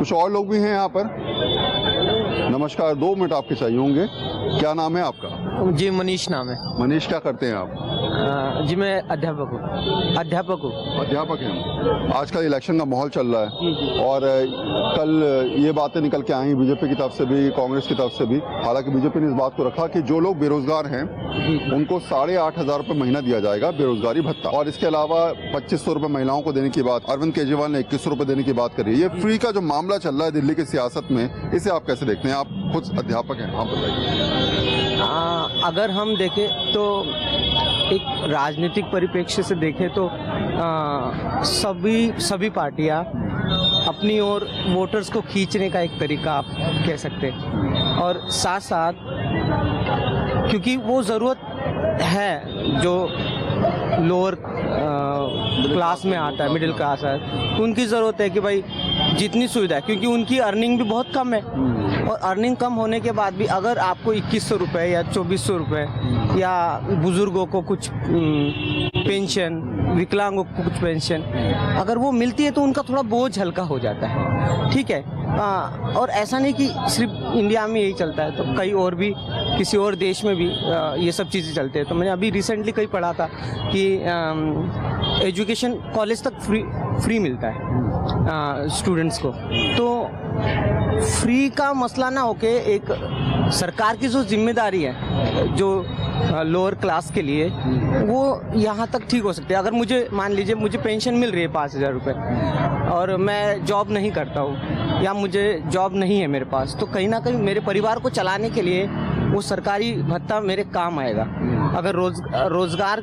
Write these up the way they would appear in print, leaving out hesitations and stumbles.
कुछ और लोग भी हैं यहाँ पर। नमस्कार, 2 मिनट आपके चाहिए होंगे। क्या नाम है आपका? जी मनीष नाम है। मनीष, क्या करते हैं आप? जी मैं अध्यापक हूँ। अध्यापक हैं। आजकल इलेक्शन का माहौल चल रहा है जी। और कल ये बातें निकल के आई बीजेपी की तरफ से भी, कांग्रेस की तरफ से भी। हालांकि बीजेपी ने इस बात को रखा कि जो लोग बेरोजगार हैं उनको 8,500 रुपये महीना दिया जाएगा बेरोजगारी भत्ता, और इसके अलावा 2,500 रुपये महिलाओं को देने की बात अरविंद केजरीवाल ने 2,100 रुपये देने की बात करी है। ये फ्री का जो मामला चल रहा है दिल्ली की सियासत में, इसे आप कैसे देखते हैं? आप खुद अध्यापक हैं, आप बताइए। अगर हम देखें तो एक राजनीतिक परिप्रेक्ष्य से देखें तो सभी पार्टियां अपनी ओर वोटर्स को खींचने का एक तरीका आप कह सकते हैं, और साथ साथ क्योंकि वो ज़रूरत है जो लोअर क्लास में आता है, मिडिल क्लास है, उनकी ज़रूरत है कि भाई जितनी सुविधा है, क्योंकि उनकी अर्निंग भी बहुत कम है, और अर्निंग कम होने के बाद भी अगर आपको 2,100 रुपये या 2,400 रुपये या बुज़ुर्गों को कुछ पेंशन, विकलांगों को कुछ पेंशन अगर वो मिलती है तो उनका थोड़ा बोझ हल्का हो जाता है। ठीक है। और ऐसा नहीं कि सिर्फ इंडिया में यही चलता है, तो कई और भी किसी और देश में भी ये सब चीज़ें चलते हैं। तो मैंने अभी रिसेंटली कहीं पढ़ा था कि एजुकेशन कॉलेज तक फ्री मिलता है स्टूडेंट्स को। तो फ्री का मसला ना होके एक सरकार की जो जिम्मेदारी है जो लोअर क्लास के लिए, वो यहाँ तक ठीक हो सकती है। अगर मुझे मान लीजिए मुझे पेंशन मिल रही है 5,000 रुपये और मैं जॉब नहीं करता हूँ या मुझे जॉब नहीं है मेरे पास, तो कहीं ना कहीं मेरे परिवार को चलाने के लिए वो सरकारी भत्ता मेरे काम आएगा। अगर रोज़गार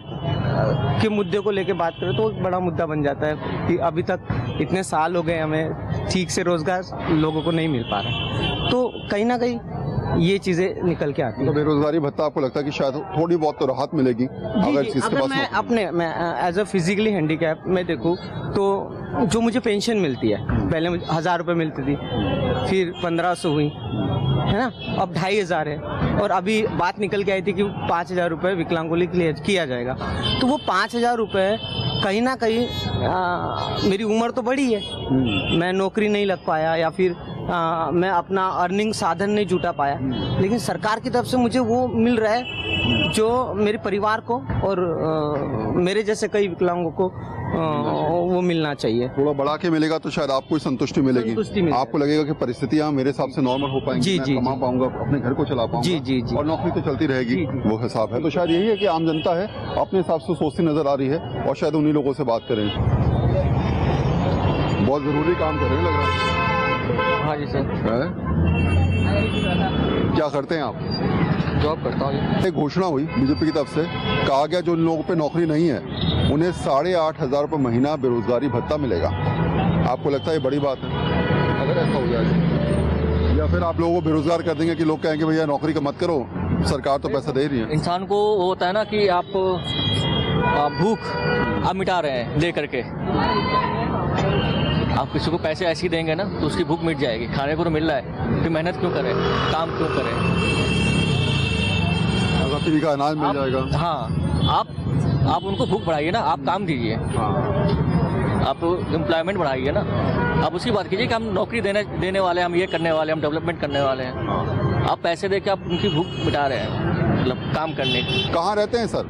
के मुद्दे को लेके बात करें तो एक बड़ा मुद्दा बन जाता है कि अभी तक इतने साल हो गए हमें ठीक से रोज़गार लोगों को नहीं मिल पा रहा, तो कहीं ना कहीं ये चीज़ें निकल के आती हैं। तो बेरोजगारी भत्ता आपको लगता है कि शायद थोड़ी बहुत तो राहत मिलेगी? अगर मैं एज अ फिजिकली हैंडीकैप में देखूँ तो जो मुझे पेंशन मिलती है, पहले मुझे 1,000 रुपये मिलती थी, फिर 1,500 हुई, है ना, अब 2,500 है, और अभी बात निकल के आई थी कि 5,000 रुपये विकलांगों के लिए किया जाएगा। तो वो 5,000 रुपये कहीं ना कहीं मेरी उम्र तो बड़ी है, मैं नौकरी नहीं लग पाया या फिर मैं अपना अर्निंग साधन नहीं जुटा पाया, लेकिन सरकार की तरफ से मुझे वो मिल रहा है जो मेरे परिवार को और मेरे जैसे कई विकलांगों को वो मिलना चाहिए। थोड़ा बढ़ा के मिलेगा तो शायद आपको संतुष्टि मिलेगी। आपको लगेगा कि परिस्थितियां मेरे हिसाब से नॉर्मल हो पाएंगी, मैं कमा पाऊंगा, अपने घर को चला पाऊंगा, जी। और नौकरी तो चलती रहेगी। वो हिसाब है। तो शायद यही है कि आम जनता है अपने हिसाब से सोचती नजर आ रही है, और शायद उन्हीं लोगों से बात करें। बहुत जरूरी काम कर रहे हैं लग रहा है। हाँ जी सर। क्या करते हैं आप? जॉब करता हूँ। एक घोषणा हुई बीजेपी की तरफ से, कहा गया जो लोगों पे नौकरी नहीं है उन्हें 8,500 रुपये महीना बेरोजगारी भत्ता मिलेगा। आपको लगता है ये बड़ी बात है अगर ऐसा हो जाए, या फिर आप लोगों को बेरोजगार कर देंगे कि लोग कहेंगे भैया नौकरी का मत करो, सरकार तो पैसा दे रही है? इंसान को वो होता है ना कि आप भूख आप मिटा रहे हैं दे करके, आप किसी को पैसे ऐसे ही देंगे ना तो उसकी भूख मिट जाएगी। खाने को तो मिल रहा है, फिर मेहनत क्यों करें, काम क्यों करें? अगर फ्री का अनाज मिल जाएगा। हाँ, आप उनको भूख बढ़ाइए ना, आप काम दीजिए, आप एम्प्लॉयमेंट बढ़ाइए ना। आप उसकी बात कीजिए कि हम नौकरी देने वाले हैं, हम ये करने वाले हैं, हम डेवलपमेंट करने वाले हैं। आप पैसे दे के आप उनकी भूख मिटा रहे हैं, मतलब काम करने की। कहाँ रहते हैं सर?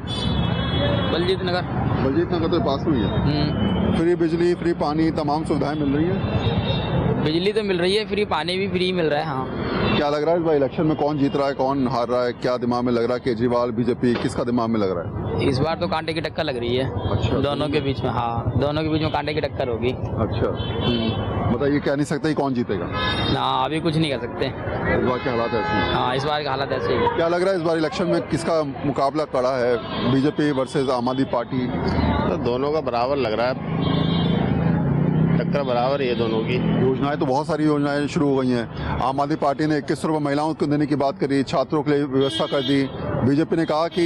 बलजीत नगर तो पास में ही है। फ्री बिजली, फ्री पानी, तमाम सुविधाएं मिल रही हैं? बिजली तो मिल रही है, फ्री पानी भी फ्री मिल रहा है। हाँ। क्या लग रहा है इस बार इलेक्शन में कौन जीत रहा है, कौन हार रहा है? क्या दिमाग में लग रहा है? केजरीवाल, बीजेपी, किसका दिमाग में लग रहा है? इस बार तो कांटे की टक्कर लग रही है। अच्छा। दोनों के बीच में। हाँ, दोनों के बीच में कांटे की टक्कर होगी। अच्छा। बताइए, कह नहीं सकते कौन जीतेगा? ना, अभी कुछ नहीं कर सकते। इस बार के हालात ऐसे हैं। हाँ, इस बार के हालात ऐसे ही। क्या लग रहा है इस बार इलेक्शन में किसका मुकाबला कड़ा है? बीजेपी वर्सेस आम आदमी पार्टी? तो दोनों का बराबर लग रहा है, टक्कर बराबर है दोनों की। योजनाएं तो बहुत सारी योजनाएं शुरू हो गई हैं। आम आदमी पार्टी ने 21 रुपये महिलाओं को देने की बात करी, छात्रों के लिए व्यवस्था कर दी। बीजेपी ने कहा कि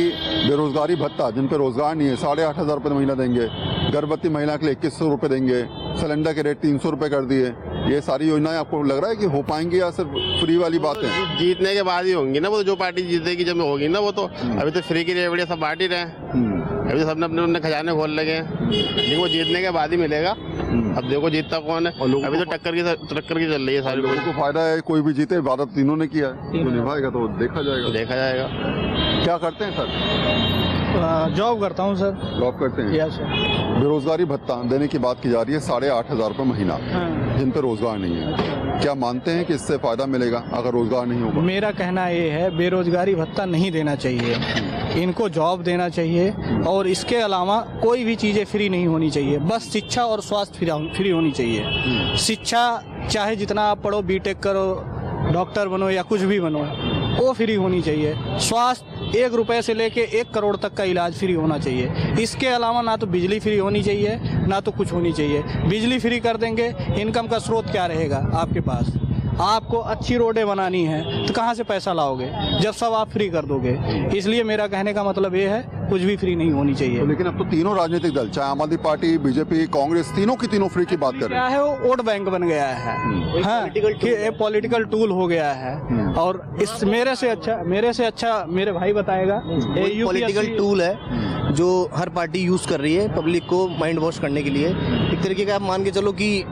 बेरोजगारी भत्ता, जिन पर रोजगार नहीं है, 8,500 रुपये महीना देंगे। गर्भवती महिला के लिए 2,100 रुपये देंगे। सिलेंडर के रेट 300 रुपये कर दिए। ये सारी योजनाएं आपको लग रहा है कि हो पाएंगी या सिर्फ फ्री वाली बात है? जीतने के बाद ही होंगी ना वो, जो पार्टी जीतेगी जब होगी ना वो, तो अभी तो फ्री की रेवड़ियाँ सब बांट ही रहे हैं। अभी तो सबने अपने अपने खजाने खोल लगे हैं, लेकिन वो जीतने के बाद ही मिलेगा। अब देखो जीतता कौन है। अभी तो टक्कर की चल रही है सारी। लोगों को फायदा है, कोई भी जीते, वादा तीनों ने किया है, जो निभाएगा तो देखा जाएगा। क्या करते हैं सर? जॉब करता हूँ सर। जॉब करते हैं। Yes sir. बेरोजगारी भत्ता देने की बात की जा रही है, 8,500 रुपये महीना, हाँ। जिन पे रोजगार नहीं है। क्या मानते हैं कि इससे फायदा मिलेगा अगर रोजगार नहीं होगा? मेरा कहना ये है, बेरोजगारी भत्ता नहीं देना चाहिए, इनको जॉब देना चाहिए, और इसके अलावा कोई भी चीज़ें फ्री नहीं होनी चाहिए। बस शिक्षा और स्वास्थ्य फ्री होनी चाहिए। शिक्षा चाहे जितना आप पढ़ो, बीटेक करो, डॉक्टर बनो या कुछ भी बनो, वो फ्री होनी चाहिए। स्वास्थ्य 1 रुपए से लेके 1 करोड़ तक का इलाज फ्री होना चाहिए। इसके अलावा ना तो बिजली फ्री होनी चाहिए, ना तो कुछ होनी चाहिए। बिजली फ्री कर देंगे, इनकम का स्रोत क्या रहेगा आपके पास? आपको अच्छी रोडें बनानी है तो कहाँ से पैसा लाओगे जब सब आप फ्री कर दोगे? इसलिए मेरा कहने का मतलब ये है, कुछ भी फ्री नहीं होनी चाहिए। तो लेकिन अब तो तीनों राजनीतिक दल, चाहे आम आदमी पार्टी, बीजेपी, कांग्रेस, तीनों की तीनों फ्री की बात कर रहे क्या हैं। है, वो वोट बैंक बन गया है, हाँ, कि एक पॉलिटिकल टूल हो गया है। और इस मेरे से अच्छा मेरे भाई बताएगा। पॉलिटिकल टूल है जो हर पार्टी यूज कर रही है पब्लिक को माइंड वॉश करने के लिए। एक तरीके का आप मान के चलो कि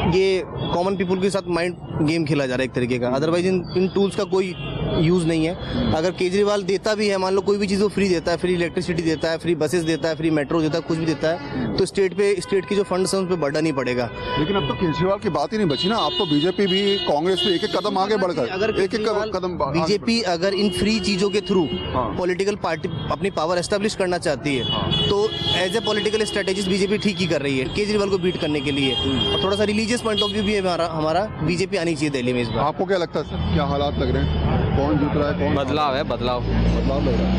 ये कॉमन पीपल के साथ माइंड गेम खेला जा रहा है एक तरीके का। अदरवाइज इन टूल्स का कोई यूज नहीं है। अगर केजरीवाल देता भी है, मान लो कोई भी चीज़ वो फ्री देता है, फ्री इलेक्ट्रिसिटी देता है, फ्री बसेस देता है, फ्री मेट्रो देता है, कुछ भी देता है, तो स्टेट की जो फंड्स हैं उन पर बर्डन नहीं पड़ेगा। लेकिन अब तो केजरीवाल की बात ही नहीं बची ना। अब तो बीजेपी भी, कांग्रेस भी एक कदम आगे बढ़कर, अगर एक कदम बीजेपी अगर इन फ्री चीजों के थ्रू हाँ। पॉलिटिकल पार्टी अपनी पावर एस्टेब्लिश करना चाहती है, तो as a political strategist BJP ठीक ही कर रही है केजरीवाल को बीट करने के लिए। और थोड़ा सा रिलीजियस पॉइंट ऑफ व्यू भी है हमारा बीजेपी आनी चाहिए दिल्ली में इस बार। आपको क्या लगता है सर, क्या हालात लग रहे हैं? कौन जीत रहा है, कौन? बदलाव है, बदलाव लग रहा है।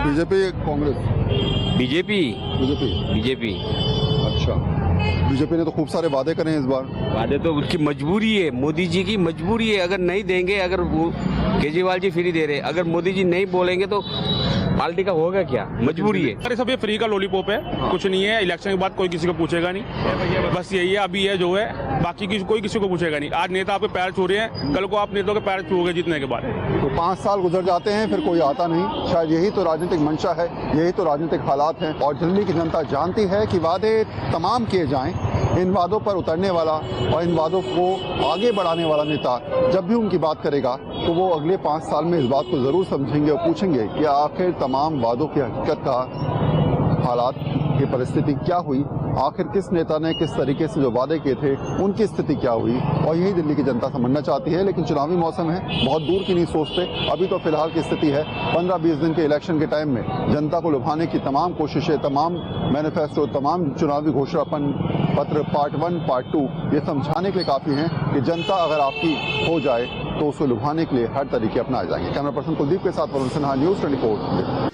बीजेपी, कांग्रेस? बीजेपी। अच्छा, बीजेपी ने तो खूब सारे वादे करे हैं इस बार। वादे तो उसकी मजबूरी है, मोदी जी की मजबूरी है। अगर नहीं देंगे, अगर वो केजरीवाल जी फ्री दे रहे, अगर मोदी जी नहीं बोलेंगे तो पार्टी का होगा क्या? मजबूरी है। अरे सब ये फ्री का लॉलीपॉप है, कुछ नहीं है। इलेक्शन के बाद कोई किसी को पूछेगा नहीं, बस यही है अभी है जो है, बाकी कोई किसी को पूछेगा नहीं। आज नेता आपके पैर छू रहे हैं, कल को आप नेताओं के पैर छूओगे जीतने के बाद। तो 5 साल गुजर जाते हैं, फिर कोई आता नहीं। शायद यही तो राजनीतिक मंशा है, यही तो राजनीतिक हालात हैं। और दिल्ली की जनता जानती है कि वादे तमाम किए जाएं, इन वादों पर उतरने वाला और इन वादों को आगे बढ़ाने वाला नेता जब भी उनकी बात करेगा तो वो अगले 5 साल में इस बात को जरूर समझेंगे और पूछेंगे कि आखिर तमाम वादों की हकीकत का, हालात की परिस्थिति क्या हुई, आखिर किस नेता ने किस तरीके से जो वादे किए थे उनकी स्थिति क्या हुई। और यही दिल्ली की जनता समझना चाहती है। लेकिन चुनावी मौसम है, बहुत दूर की नहीं सोचते। अभी तो फिलहाल की स्थिति है, 15-20 दिन के इलेक्शन के टाइम में जनता को लुभाने की तमाम कोशिशें, तमाम मैनिफेस्टो, तमाम चुनावी घोषणापन पत्र, पार्ट 1, पार्ट 2, ये समझाने के लिए काफ़ी हैं कि जनता अगर आपकी हो जाए तो उसे लुभाने के लिए हर तरीके अपनाए जाएंगे। कैमरा पर्सन कुलदीप के साथ वरुण सिन्हा, न्यूज़ 24।